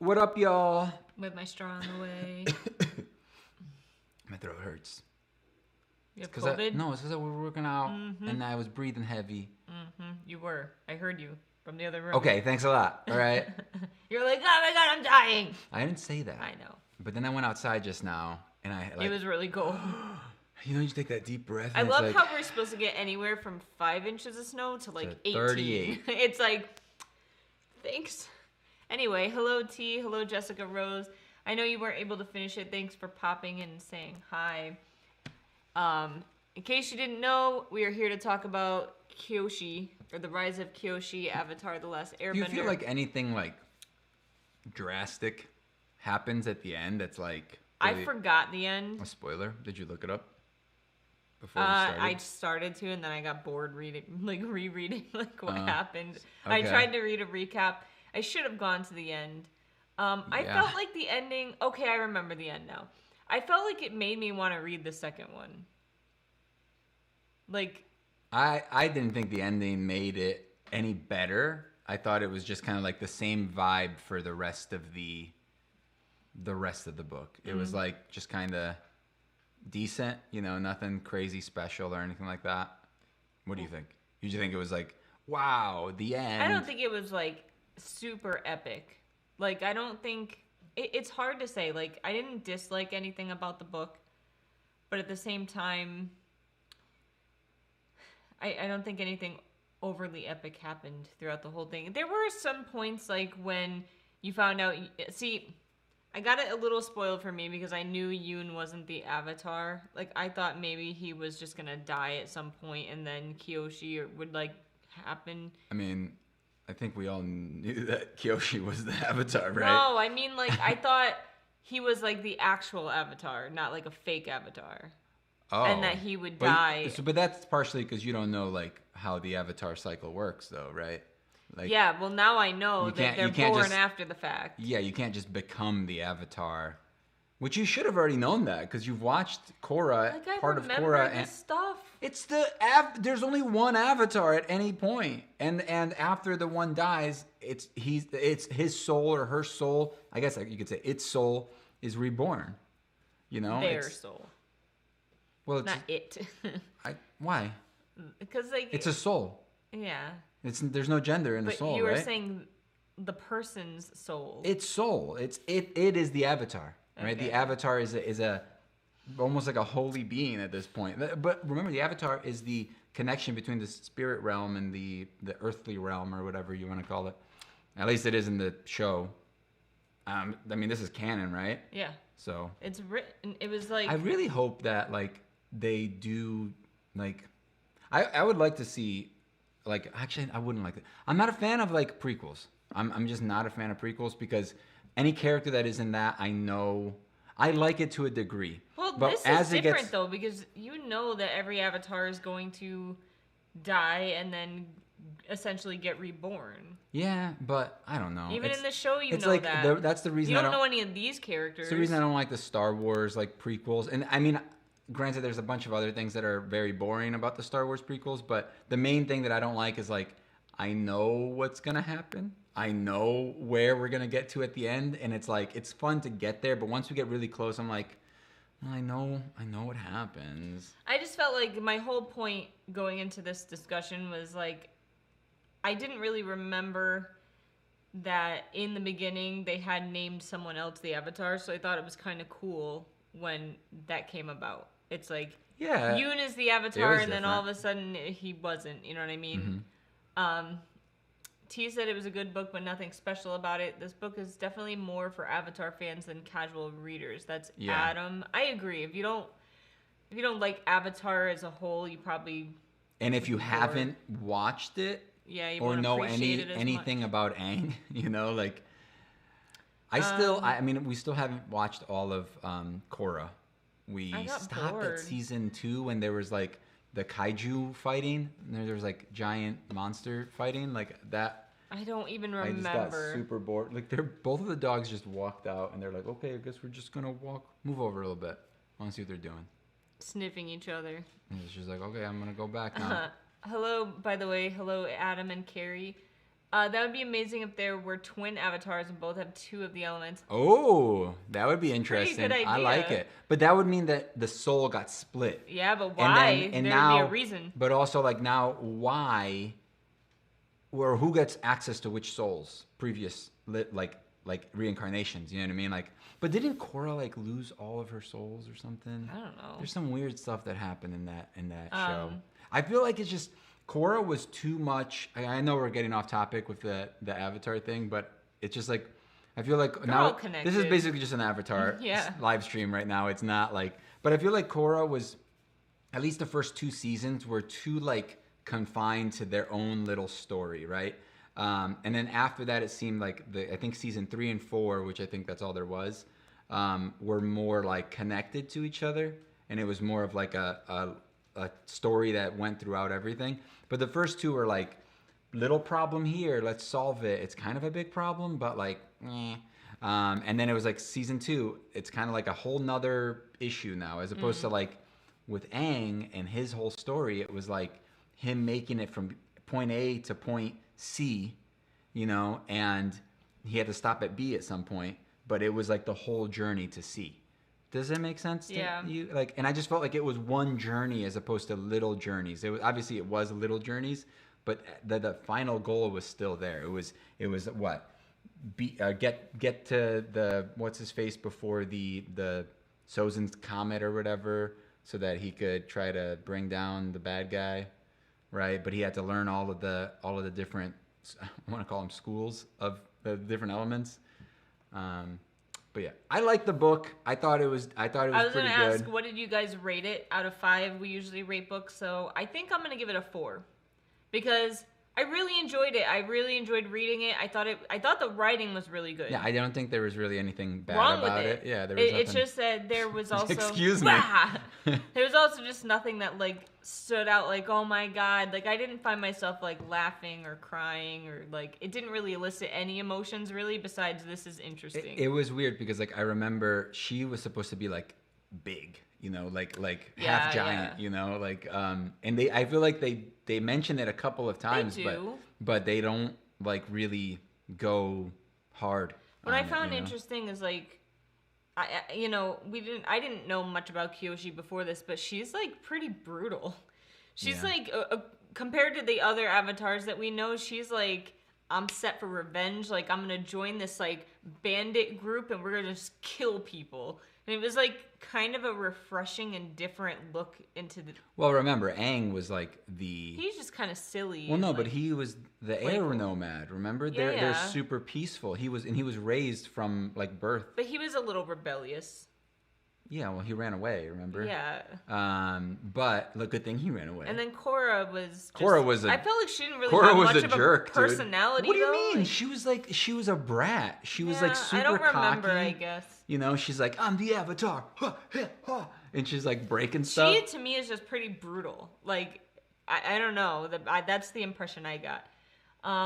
What up, y'all? With my straw in the way. My throat hurts. You have COVID? No, it's because I was working out and I was breathing heavy. You were. I heard you from the other room. Okay, thanks a lot. All right. You're like, oh my god, I'm dying. I didn't say that. I know. But then I went outside just now and I It was really cold. You know, you take that deep breath. I love how we're supposed to get anywhere from 5 inches of snow to like 18. 38. It's like, thanks. Anyway, hello T, hello Jessica Rose. I know you weren't able to finish it. Thanks for popping in and saying hi. In case you didn't know, we are here to talk about Kyoshi, or the Rise of Kyoshi, Avatar: The Last Airbender. Do you feel like anything like drastic happens at the end that's like... Really I forgot the end. A spoiler? Did you look it up before you started? I started to, and then I got bored rereading what happened. Okay. I tried to read a recap. I should have gone to the end. I felt like the ending... Okay, I remember the end now. I felt like it made me want to read the second one. Like... I didn't think the ending made it any better. I thought it was just kind of like the same vibe for the rest of the book. It was like just kind of decent, you know, nothing crazy special or anything like that. What do you think? Did you think it was like, wow, the end? I don't think it was like super epic. Like, I don't think... It's hard to say. Like, I didn't dislike anything about the book, but at the same time... I don't think anything overly epic happened throughout the whole thing. There were some points, like, when you found out... See, I got it a little spoiled for me because I knew Yoon wasn't the Avatar. Like, I thought maybe he was just gonna die at some point and then Kyoshi would, like, happen. I mean, I think we all knew that Kyoshi was the Avatar, right? No, I mean, like, I thought he was, like, the actual Avatar, not, like, a fake Avatar. Oh. And that he would die. But that's partially because you don't know, like, how the Avatar cycle works, though, right? Like, yeah, well, now I know that they're born after the fact. Yeah, you can't just become the Avatar, which you should have already known that because you've watched Korra, like, part of Korra, and stuff. It's there's only one Avatar at any point, and after the one dies, it's his soul or her soul. I guess you could say its soul is reborn. You know, their soul. Well, not it. Why? Because like it's a soul. Yeah. There's no gender in the soul, right? But you were saying the person's soul. Its soul. It is the Avatar, right? Okay. The Avatar is a almost like a holy being at this point. But remember, the Avatar is the connection between the spirit realm and the earthly realm, or whatever you want to call it. At least it is in the show. I mean, this is canon, right? Yeah. So it's written. It was like... I really hope that like they do like. I would like to see, like, actually I wouldn't like it. I'm not a fan of like prequels. I'm just not a fan of prequels because any character that is in that, I know I like it to a degree. Well, but this is different though, because you know that every Avatar is going to die and then essentially get reborn. Yeah, but I don't know. Even in the show, you know like that. That's the reason you don't know any of these characters. It's the reason I don't like the Star Wars like prequels. And I mean, granted, there's a bunch of other things that are very boring about the Star Wars prequels, but the main thing that I don't like is like, I know what's gonna happen. I know where we're gonna get to at the end, and it's like it's fun to get there, but once we get really close, I'm like, well, I know what happens. I just felt like my whole point going into this discussion was like, I didn't really remember that in the beginning they had named someone else the Avatar, so I thought it was kind of cool when that came about. It's like, yeah, Yoon is the Avatar, and then all of a sudden he wasn't. You know what I mean? Mm-hmm. T said it was a good book, but nothing special about it. This book is definitely more for Avatar fans than casual readers. That's Adam. I agree. If you don't like Avatar as a whole, you probably... And if you haven't watched it, you or know anything much about Aang, you know, like I mean, we still haven't watched all of Korra. We stopped at season 2 when there was like the kaiju fighting. And there was like giant monster fighting, like that. I don't even remember. I just got super bored. Like both of the dogs just walked out, and they're like, "Okay, I guess we're just gonna move over a little bit. I want to see what they're doing." Sniffing each other. And she's like, "Okay, I'm gonna go back now." Hello, by the way. Hello, Adam and Carrie. That would be amazing if there were twin avatars and both have 2 of the elements. Oh, that would be interesting. Pretty good idea. I like it. But that would mean that the soul got split. Yeah, but why? And there now, would be a reason. But also, like, now, why, or who gets access to which souls? Previous, like reincarnations, you know what I mean? Like, but didn't Korra, like, lose all of her souls or something? I don't know. There's some weird stuff that happened in that show. I feel like it's just, Korra was too much. I know we're getting off topic with the Avatar thing, but it's just like, I feel like They're all now connected. this is basically just an Avatar live stream right now. It's not like, but I feel like Korra was, at least the first 2 seasons were too like confined to their own little story, right? And then after that, it seemed like I think season 3 and 4, which I think that's all there was, were more like connected to each other, and it was more of like a story that went throughout everything. But the first 2 were like, little problem here, let's solve it. It's kind of a big problem, but like, eh. And then it was like season 2, it's kind of like a whole nother issue now, as opposed to like with Aang and his whole story, it was like him making it from point A to point C, you know, and he had to stop at B at some point, but it was like the whole journey to C. Does that make sense to you? Like, and I just felt like it was one journey as opposed to little journeys. It was obviously it was little journeys, but the final goal was still there. It was what? Get to the what's his face before the Sozin's comet or whatever, so that he could try to bring down the bad guy, right? But he had to learn all of the different, I want to call them schools of the different elements. But yeah, I liked the book. I thought it was pretty good. I was going to ask, what did you guys rate it out of 5? We usually rate books, so I think I'm going to give it a 4. Because I really enjoyed it. I really enjoyed reading it. I thought the writing was really good. Yeah, I don't think there was really anything bad wrong about with it. Yeah, there was nothing. It's just that there was also Excuse me. There was also just nothing that like stood out like, oh my god, like I didn't find myself like laughing or crying or like it didn't really elicit any emotions really besides this is interesting. It was weird because like I remember she was supposed to be like big, you know, like half giant, you know, like and I feel like they mention it a couple of times, but they don't like really go hard. What I found interesting is like I didn't know much about Kyoshi before this, but she's like pretty brutal. She's like compared to the other avatars that we know, she's like, I'm set for revenge. Like I'm gonna join this like bandit group and we're gonna just kill people. And it was like kind of a refreshing and different look into the. Well, remember, Aang was like the. He's just kind of silly. Well, no, but he was the air nomad. Remember, they're super peaceful. He was raised from like birth. But he was a little rebellious. Yeah, well, he ran away. Remember? Yeah. But the good thing he ran away. And then Korra was. I felt like she didn't really Korra have was much a of jerk, a personality. Dude. What do you mean? Like, she was a brat. She was like super cocky. I don't remember. I guess. You know, she's like, I'm the Avatar, and she's like breaking stuff. She to me is just pretty brutal. Like, I don't know. That's the impression I got.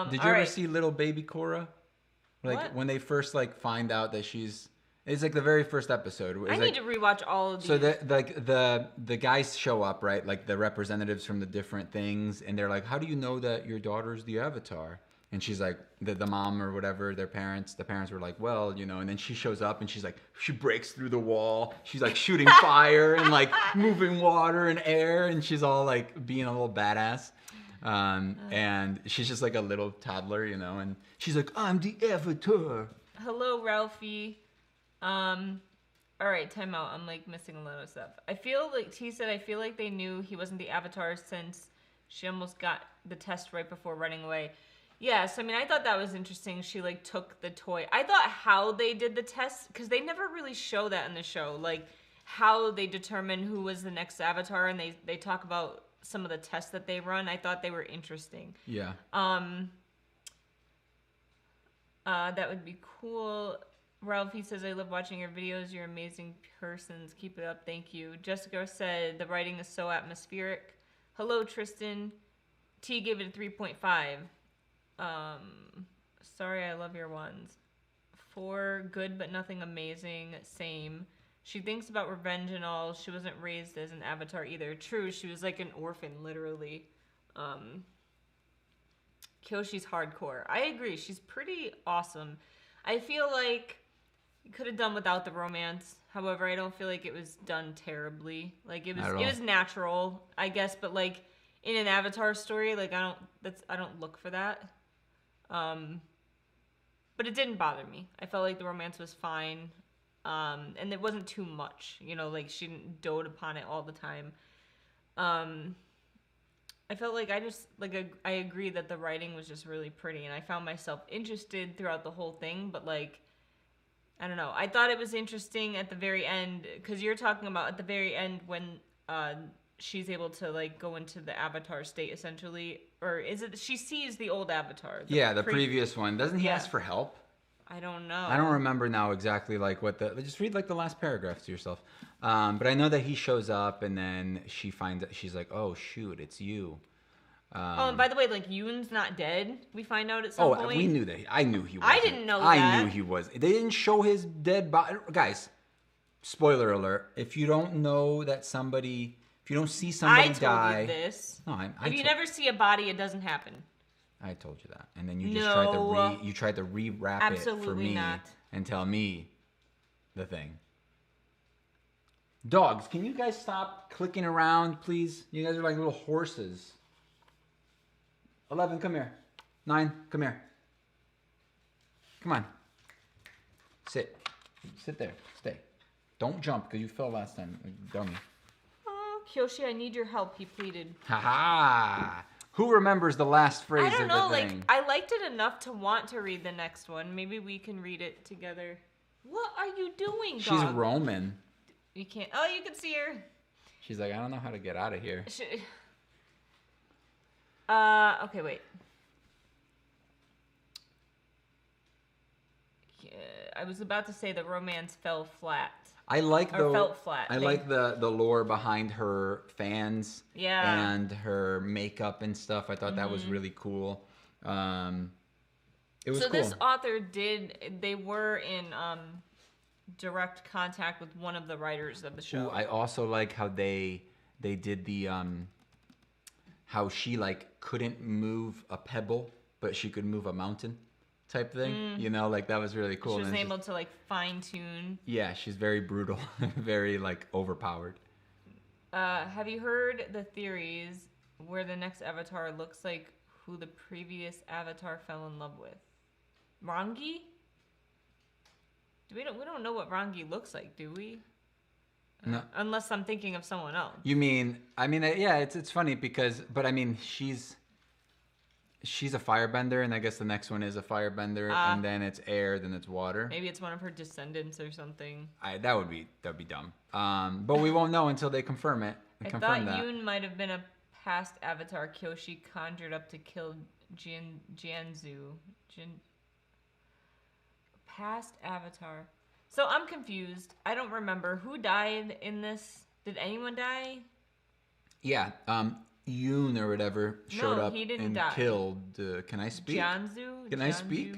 Did you ever see little baby Korra? Like what? When they first like find out that she's. It's like the very first episode. I need to rewatch all of these. So the guys show up, right? Like the representatives from the different things, and they're like, "How do you know that your daughter's the Avatar?" And she's like, the mom or whatever, the parents were like, "Well, you know." And then she shows up, and she's like, she breaks through the wall. She's like shooting fire and like moving water and air, and she's all like being a little badass. And she's just like a little toddler, you know. And she's like, "I'm the Avatar." Hello, Ralphie. All right, time out. I'm like missing a lot of stuff. I feel like they knew he wasn't the Avatar since she almost got the test right before running away. Yes, I mean, I thought that was interesting. She like took the toy. I thought how they did the test, because they never really show that in the show, like how they determine who was the next Avatar, and they talk about some of the tests that they run. I thought they were interesting. Yeah. That would be cool. Ralphie says, I love watching your videos. You're amazing persons. Keep it up. Thank you. Jessica said, the writing is so atmospheric. Hello, Tristan. T gave it a 3.5. Sorry, I love your ones. 4, good but nothing amazing. Same. She thinks about revenge and all. She wasn't raised as an Avatar either. True, she was like an orphan, literally. Kyoshi's hardcore. I agree. She's pretty awesome. I feel like you could have done without the romance. However, I don't feel like it was done terribly. Like it was natural, I guess, but like in an Avatar story, like I don't look for that. But it didn't bother me. I felt like the romance was fine. And it wasn't too much, you know, like she didn't dote upon it all the time. I felt like I agree that the writing was just really pretty, and I found myself interested throughout the whole thing, but like, I don't know. I thought it was interesting at the very end, because you're talking about at the very end when she's able to like go into the Avatar state essentially, or is it she sees the old Avatar? The previous one. Doesn't he ask for help? I don't know. I don't remember now exactly like what just read like the last paragraphs to yourself. But I know that he shows up and then she finds that she's like, oh shoot, it's you. And by the way, like Yoon's not dead. We find out at some point. Oh, we knew that. I knew he was. I didn't know that. I knew he was. They didn't show his dead body. Guys, spoiler alert. If you don't know that somebody, if you don't see somebody die. I told you this. No, if you never see a body, it doesn't happen. I told you that, and then you just tried to rewrap it for me and tell me the thing. Dogs, can you guys stop clicking around, please? You guys are like little horses. 11, come here. 9, come here. Come on. Sit. Sit there. Stay. Don't jump because you fell last time, dummy. Oh, Kyoshi, I need your help. He pleaded. Ha ha. Who remembers the last phrase of the thing? I don't know, like, I liked it enough to want to read the next one. Maybe we can read it together. What are you doing, dog? She's Roman. You can't... Oh, you can see her. She's like, I don't know how to get out of here. Okay, wait. I was about to say the romance fell flat. I like felt flat. I like the lore behind her fans and her makeup and stuff. I thought that was really cool. It was so cool. This author they were in direct contact with one of the writers of the show. Ooh, I also like how they did the how she like couldn't move a pebble, but she could move a mountain. Type thing, you know, like that was really cool. She was able to like fine tune. Yeah, she's very brutal, very like overpowered. Have you heard the theories where the next Avatar looks like who the previous Avatar fell in love with? Rangi? We don't know what Rangi looks like, do we? No. Unless I'm thinking of someone else. You mean? I mean, yeah. It's funny because, but I mean, she's a firebender, and I guess the next one is a firebender, and then it's air, then it's water. Maybe it's one of her descendants or something. That would be dumb. But we won't know until they confirm it. I thought Yoon might have been a past Avatar Kyoshi conjured up to kill Jianzhu. Past Avatar. So I'm confused. I don't remember who died in this. Did anyone die? Yeah. Yoon or whatever showed up and die. Killed. Can I speak? Jianzhu? Can I speak?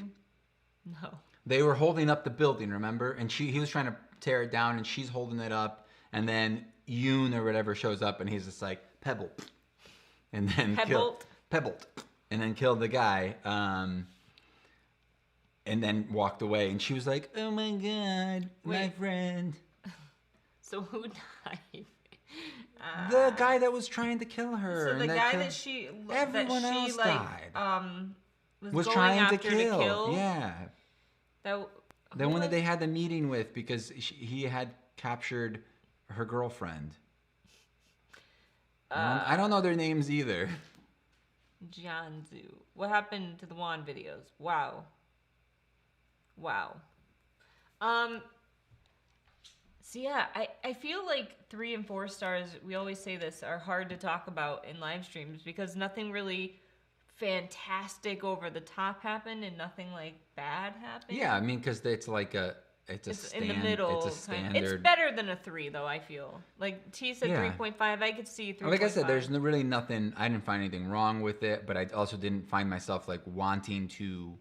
No. They were holding up the building, remember? And he was trying to tear it down, and she's holding it up. And then Yoon or whatever shows up, and he's just like, Pebble. And then Pebbled. And then killed the guy. And then walked away. And she was like, oh my God, my friend. So who died? The guy that was trying to kill her. So the guy that she everyone that she else like died. was going trying after to kill. Yeah. The one that they had the meeting with because he had captured her girlfriend. I don't know their names either. Jianzhu. What happened to the Wand videos? Wow. So yeah, I feel like 3 and 4 stars, we always say this, are hard to talk about in live streams because nothing really fantastic over the top happened and nothing like bad happened. Yeah, I mean, because it's like it's in the middle. It's a standard. It's better than a 3 though, I feel. Like T said 3.5, I could see 3.5. Like I said, there's really nothing, I didn't find anything wrong with it, but I also didn't find myself like wanting to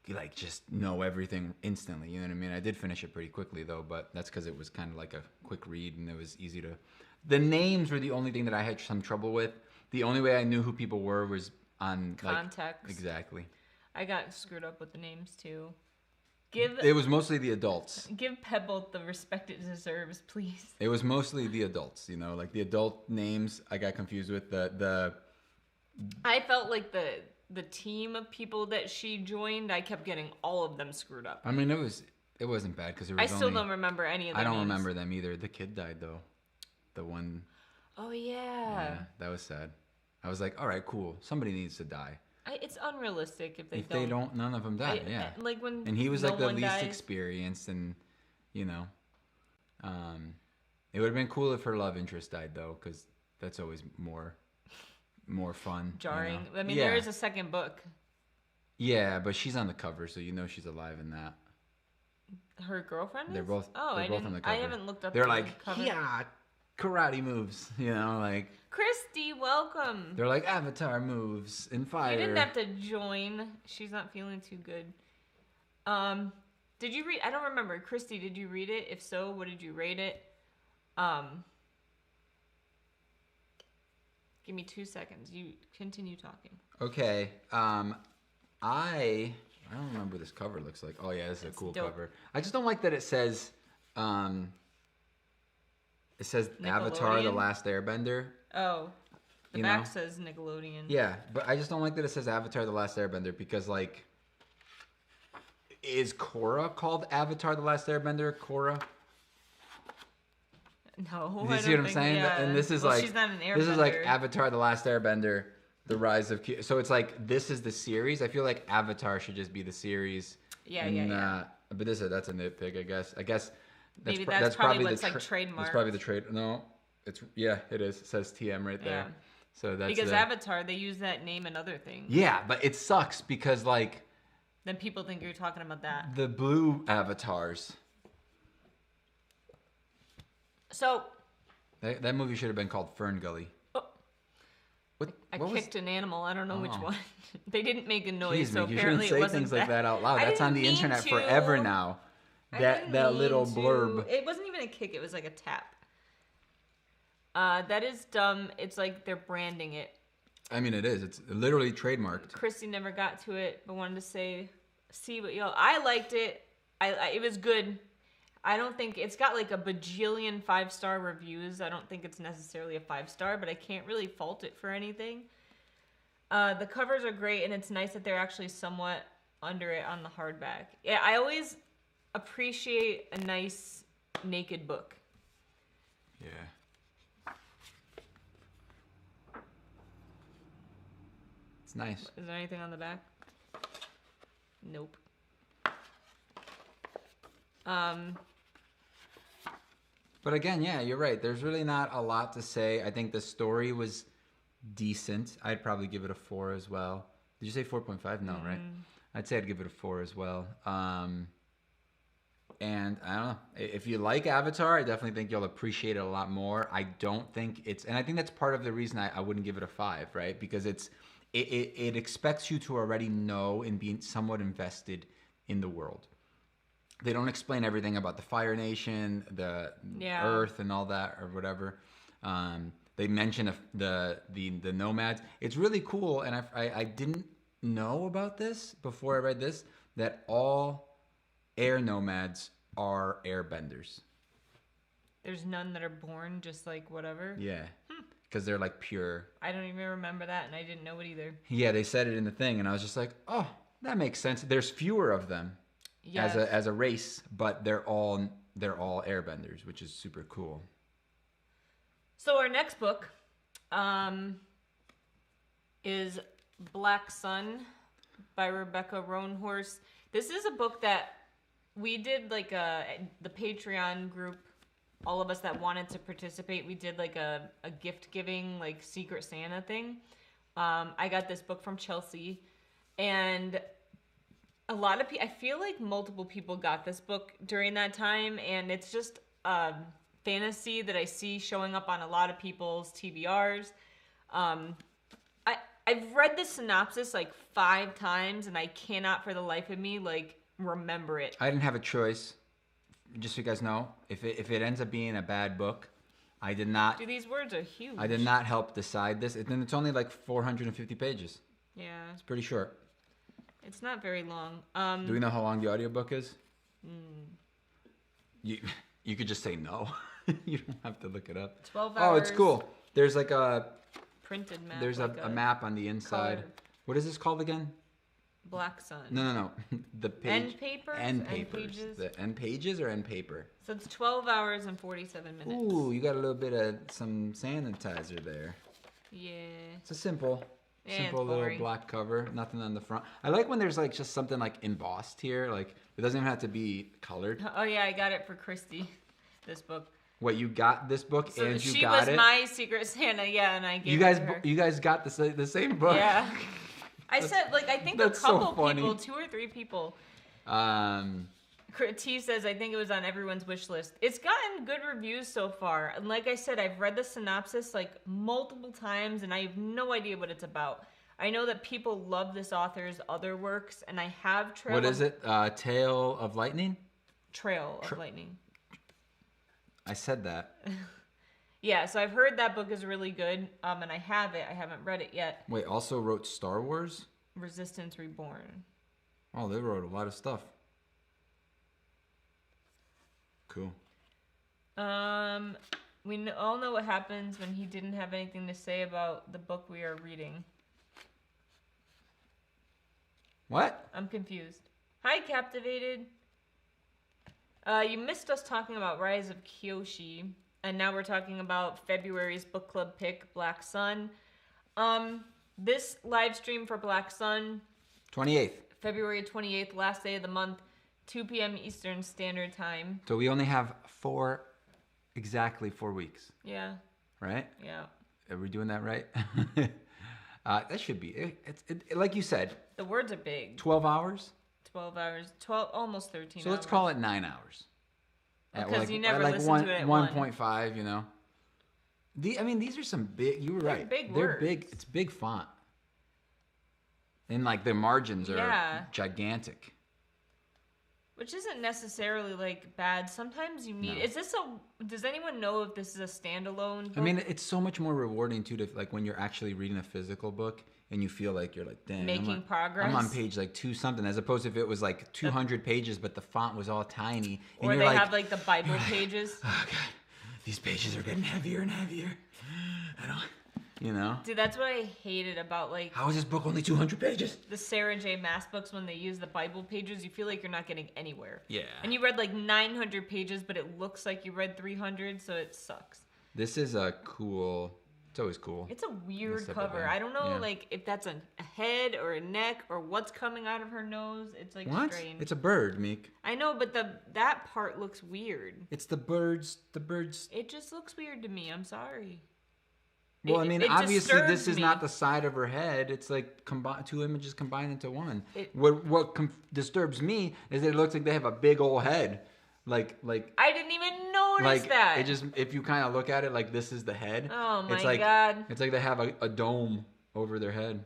like just know everything instantly, you know what I mean? I did finish it pretty quickly though, but that's because it was kind of like a quick read and it was easy to... The names were the only thing that I had some trouble with. The only way I knew who people were was on context. Exactly. I got screwed up with the names too. It was mostly the adults. Give Pebble the respect it deserves, please. It was mostly the adults, you know, like the adult names I got confused with. The I felt like the team of people that she joined, I kept getting all of them screwed up. I mean, it wasn't bad because I still don't remember any of their I don't names. remember them either. The kid died though. The one. Oh yeah. Yeah, that was sad. I was like, all right, cool. Somebody needs to die. It's unrealistic if they don't. None of them die. Yeah. Like when. And he was no like the one least dies. experienced, and you know, it would have been cool if her love interest died though, because that's always more fun. Jarring. You know? I mean, there is a second book. Yeah, but she's on the cover, so you know she's alive in that. Her girlfriend is? They're both. Oh, they're both on the cover. I haven't looked up. They're the like, cover. yeah, karate moves. You know, like. Christy, welcome. They're like Avatar moves in fire. You didn't have to join. She's not feeling too good. Did you read? I don't remember. Christy, did you read it? If so, what did you rate it? Give me 2 seconds. You continue talking. Okay. I don't remember what this cover looks like. Oh yeah, this is a cool cover. I just don't like that it says Avatar: The Last Airbender. Oh. The back says Nickelodeon. Yeah, but I just don't like that it says Avatar: The Last Airbender because like is Korra called Avatar: The Last Airbender? Korra? No. You see what I'm saying? Yeah. And this is she's not an airbender. This is like Avatar: The Last Airbender, The Rise of So it's like this is the series. I feel like Avatar should just be the series. Yeah. But that's a nitpick, I guess. Maybe that's probably what's like trademark. That's probably the trade. No, it is. It says TM right there. Yeah. So that's because Avatar, they use that name in other things. Yeah, but it sucks because like. Then people think you're talking about that. The blue avatars. So. That movie should have been called Fern Gully. Oh, I kicked an animal. I don't know which one. They didn't make a noise, so apparently it wasn't. You shouldn't say things like that out loud. That's on the internet forever now. That little blurb. It wasn't even a kick. It was like a tap. That is dumb. It's like they're branding it. I mean, it is. It's literally trademarked. Christy never got to it, but wanted to see what y'all. I liked it. It was good. I don't think it's got like a bajillion 5-star reviews. I don't think it's necessarily a 5-star, but I can't really fault it for anything. The covers are great, and it's nice that they're actually somewhat under it on the hardback. Yeah, I always appreciate a nice naked book. Yeah. It's nice. Is there anything on the back? Nope. But again, yeah, you're right. There's really not a lot to say. I think the story was decent. I'd probably give it a 4 as well. Did you say 4.5? No, right? I'd say I'd give it a 4 as well. And I don't know. If you like Avatar, I definitely think you'll appreciate it a lot more. I don't think and I think that's part of the reason I wouldn't give it a 5, right? Because it expects you to already know and be somewhat invested in the world. They don't explain everything about the Fire Nation, the Earth, and all that, or whatever. They mention the nomads. It's really cool, and I didn't know about this before I read this, that all air nomads are airbenders. There's none that are born just like whatever? Yeah. Because they're like pure. I don't even remember that, and I didn't know it either. Yeah, they said it in the thing, and I was just like, oh, that makes sense. There's fewer of them. Yes. As a race, but they're all airbenders, which is super cool. So our next book is Black Sun by Rebecca Roanhorse. This is a book that we did like the Patreon group. All of us that wanted to participate, we did like a gift giving like Secret Santa thing. I got this book from Chelsea, and a lot of people, I feel like multiple people got this book during that time, and it's just fantasy that I see showing up on a lot of people's TBRs. I've read the synopsis like 5 times, and I cannot for the life of me like remember it. I didn't have a choice. Just so you guys know, if it ends up being a bad book, I did not. Dude, these words are huge. I did not help decide this. And it's only like 450 pages. Yeah. It's pretty short. It's not very long. Do we know how long the audiobook is? You could just say no. You don't have to look it up. 12 hours. Oh, it's cool. There's like a printed map. there's like a map on the inside. color. What is this called again? Black Sun. No. The page. End papers? End End papers. pages? The end pages or end paper? So it's 12 hours and 47 minutes. Ooh, you got a little bit of some sanitizer there. Yeah. It's a simple Yeah, little boring. black cover. Nothing on the front. I like when there's like just something like embossed here. Like it doesn't even have to be colored. Oh yeah, I got it for Christy. This book. What, you got this book So and you she got was it? my Secret Santa, yeah, and I gave You it to her. guys got the same book. Yeah. I said, like, I think a that's so couple funny. people, 2 or 3 people. Um, T says, I think it was on everyone's wish list. It's gotten good reviews so far. And like I said, I've read the synopsis like multiple times and I have no idea what it's about. I know that people love this author's other works and I have what is it? Tale of Lightning? Trail of Lightning. I said that. Yeah, so I've heard that book is really good, and I have it. I haven't read it yet. Wait, also wrote Star Wars? Resistance Reborn. Oh, they wrote a lot of stuff. Cool. We all know what happens when he didn't have anything to say about the book we are reading. What? I'm confused. Hi, Captivated. You missed us talking about Rise of Kyoshi, and now we're talking about February's book club pick, Black Sun. This live stream for Black Sun, 28th. February 28th, last day of the month, 2 p.m. Eastern Standard Time. So we only have exactly 4 weeks. Yeah. Right? Yeah. Are we doing that right? That should be it. Like you said. The words are big. 12 hours? 12 hours. Almost 13 So hours. let's call it 9 hours. Because you never listen to it at 1.5, you know. These are some big. You were right. Big They're words. big. It's big font, and like the margins are gigantic. Which isn't necessarily like bad. Sometimes you need. No. Does anyone know if this is a standalone book? I mean, it's so much more rewarding too to like when you're actually reading a physical book and you feel like you're like, dang, making progress. I'm on page like 2 something, as opposed to if it was like 200 pages but the font was all tiny. And or you're they like, have like the Bible pages. Oh God, these pages are getting heavier and heavier. I don't. You know? Dude, that's what I hated about like How is this book only 200 pages? the Sarah J. Maas books. When they use the Bible pages, you feel like you're not getting anywhere. Yeah. And you read like 900 pages, but it looks like you read 300, so it sucks. This is a cool. It's always cool. It's a weird This type of cover. thing. I don't know Yeah. like if that's a head or a neck or what's coming out of her nose. It's like What? strange. It's a bird, Meek. I know, but that part looks weird. It's the birds. The birds. It just looks weird to me. I'm sorry. Well, I mean, it obviously, this disturbs is me. not the side of her head. It's like 2 images combined into one. It- What disturbs me is that it looks like they have a big old head, like I didn't even notice like that. it just if you kind of look at it like this is the head. Oh my it's like, God. It's like they have a dome over their head.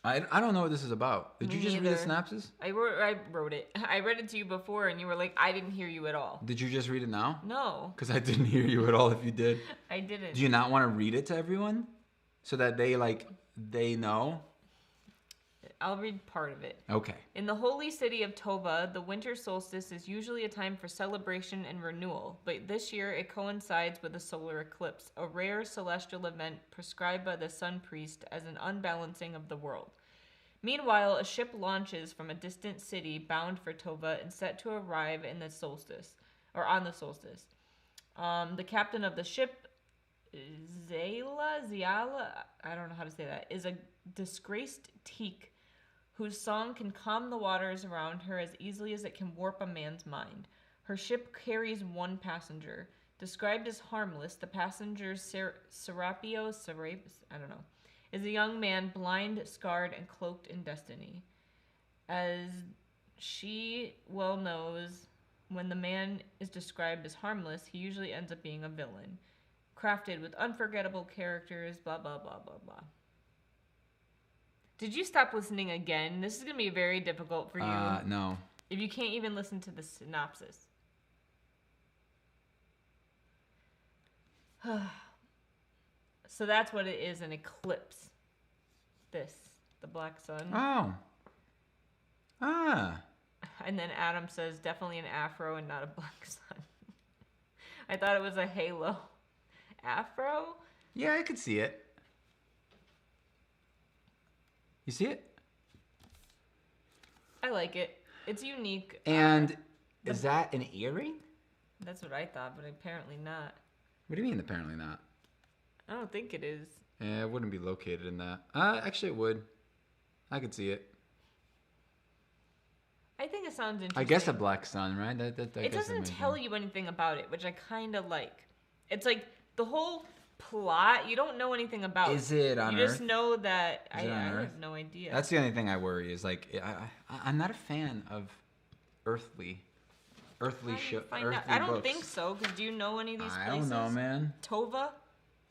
I don't know what this is about. Did Me you just read the neither. synopsis? I wrote it. I read it to you before, and you were like, "I didn't hear you at all." Did you just read it now? No, Because I didn't hear you at all. If you did, I didn't. do you not want to read it to everyone so that they know? I'll read part of it. Okay. In the holy city of Tova, the winter solstice is usually a time for celebration and renewal, but this year it coincides with a solar eclipse, a rare celestial event prescribed by the sun priest as an unbalancing of the world. Meanwhile, a ship launches from a distant city bound for Tova and set to arrive in the solstice, or on the solstice. The captain of the ship, Ziala, I don't know how to say that, is a disgraced teak whose song can calm the waters around her as easily as it can warp a man's mind. Her ship carries 1 passenger. Described as harmless, the passenger Serapis, I don't know, is a young man blind, scarred, and cloaked in destiny. As she well knows, when the man is described as harmless, he usually ends up being a villain. Crafted with unforgettable characters, blah, blah, blah, blah, blah. Did you stop listening again? This is going to be very difficult for you. No. If you can't even listen to the synopsis. So that's what it is, an eclipse. The black sun. Oh. Ah. And then Adam says, definitely an afro and not a black sun. I thought it was a halo. Afro? Yeah, I could see it. You see it? I like it. It's unique. And is that an earring? That's what I thought, but apparently not. What do you mean apparently not? I don't think it is. Yeah, it wouldn't be located in that. Actually, it would. I could see it. I think it sounds interesting. I guess a black sun, right? It doesn't tell you anything about it, which I kind of like. It's like the whole plot, you don't know anything about. Is it on Earth? You just know that... I Earth? have no idea. That's the only thing I worry is, like, I'm not a fan of earthly show. I don't think so, because do you know any of these places? I don't know, man. Tova?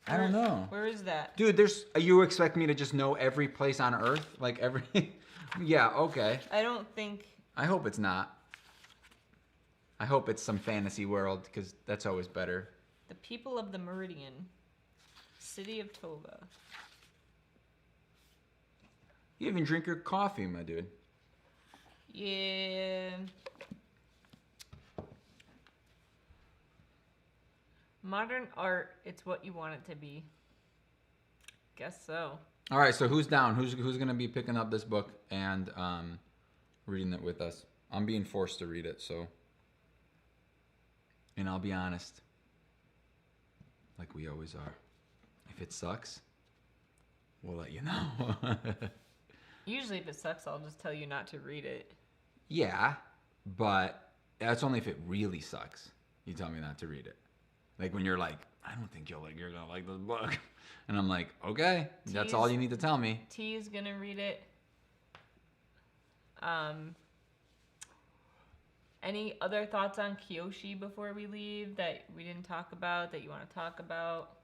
I don't know. Where is that? Dude, you expect me to just know every place on Earth? Like, every... Yeah, okay. I don't think... I hope it's not. I hope it's some fantasy world, because that's always better. The people of the Meridian. City of Tova. You even drink your coffee, my dude. Yeah. Modern art, it's what you want it to be. Guess so. All right, so who's down? Who's going to be picking up this book and reading it with us? I'm being forced to read it, so... And I'll be honest. Like we always are. If it sucks, we'll let you know. Usually if it sucks, I'll just tell you not to read it. Yeah, but that's only if it really sucks. You tell me not to read it. Like when you're like, I don't think you're gonna like this book. And I'm like, okay, that's all you need to tell me. T is gonna read it. Any other thoughts on Kyoshi before we leave that we didn't talk about, that you want to talk about?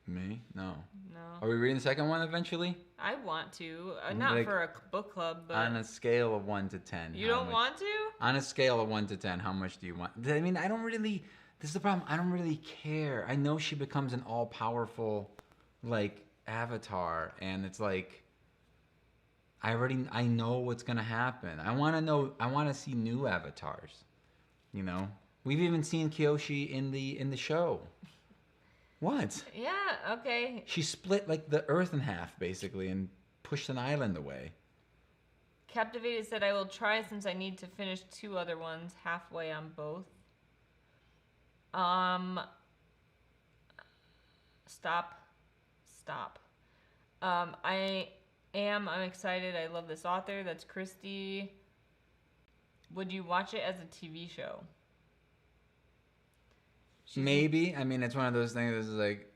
Me? No. No. Are we reading the second one eventually? I want to. Not Like, for a book club, but... On a scale of 1 to 10. You don't want to? On a scale of 1 to 10, how much do you want? I mean, I don't really... This is the problem. I don't really care. I know she becomes an all-powerful, like, avatar. And it's like... I know what's going to happen. I want to see new avatars. You know? We've even seen Kyoshi in the show. What? Yeah, okay. She split like the earth in half basically and pushed an island away. Captivated said, I will try since I need to finish 2 other ones halfway on both. Stop. I'm excited. I love this author. That's Christy. Would you watch it as a TV show? Maybe. I mean, it's one of those things that's like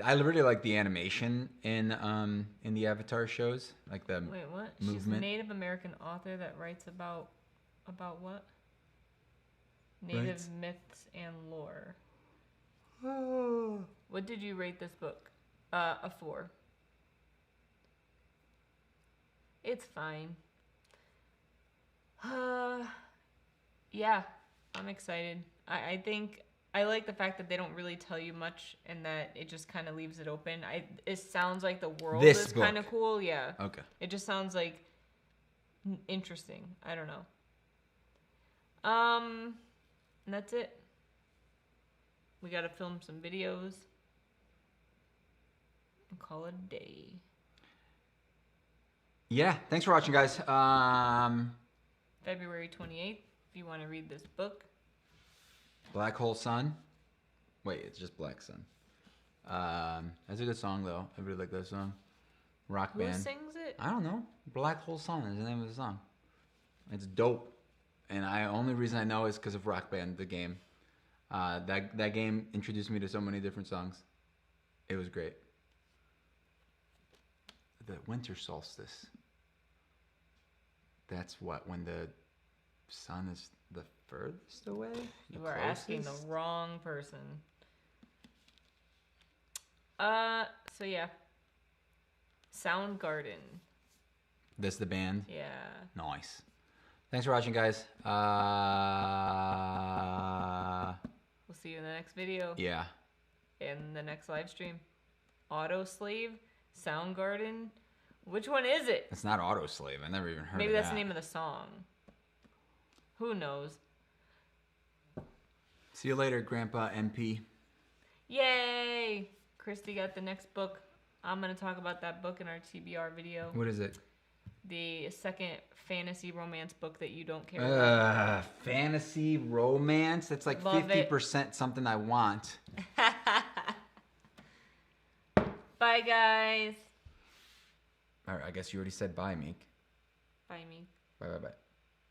I really like the animation in the Avatar shows, like the Wait, what? movement. She's a Native American author that writes about what? Native myths and lore. Oh. What did you rate this book? A 4. It's fine. Yeah, I'm excited. I think I like the fact that they don't really tell you much and that it just kind of leaves it open. It sounds like the world is kind of cool. Yeah. Okay. It just sounds like interesting. I don't know. And that's it. We got to film some videos and call it a day. Yeah. Thanks for watching, guys. February 28th, if you want to read this book. Black Hole Sun. Wait, it's just Black Sun. That's a good song, though. I really like that song. Rock band. Who sings it? I don't know. Black Hole Sun is the name of the song. It's dope. And only reason I know is because of Rock Band, the game. That game introduced me to so many different songs. It was great. The winter solstice. That's when the sun is the furthest away? You are asking the wrong person. So yeah. Soundgarden. That's the band? Yeah. Nice. Thanks for watching, guys. We'll see you in the next video. Yeah. in the next live stream. Autoslave, Soundgarden. Which one is it? It's not Autoslave. I never even heard Maybe of that's that. the name of the song. Who knows? See you later, Grandpa MP. Yay! Christy got the next book. I'm going to talk about that book in our TBR video. What is it? The second fantasy romance book that you don't care about. Fantasy romance? That's like Love 50% something I want. Bye, guys. All right, I guess you already said bye, Meek. Bye, me. Bye, bye, bye.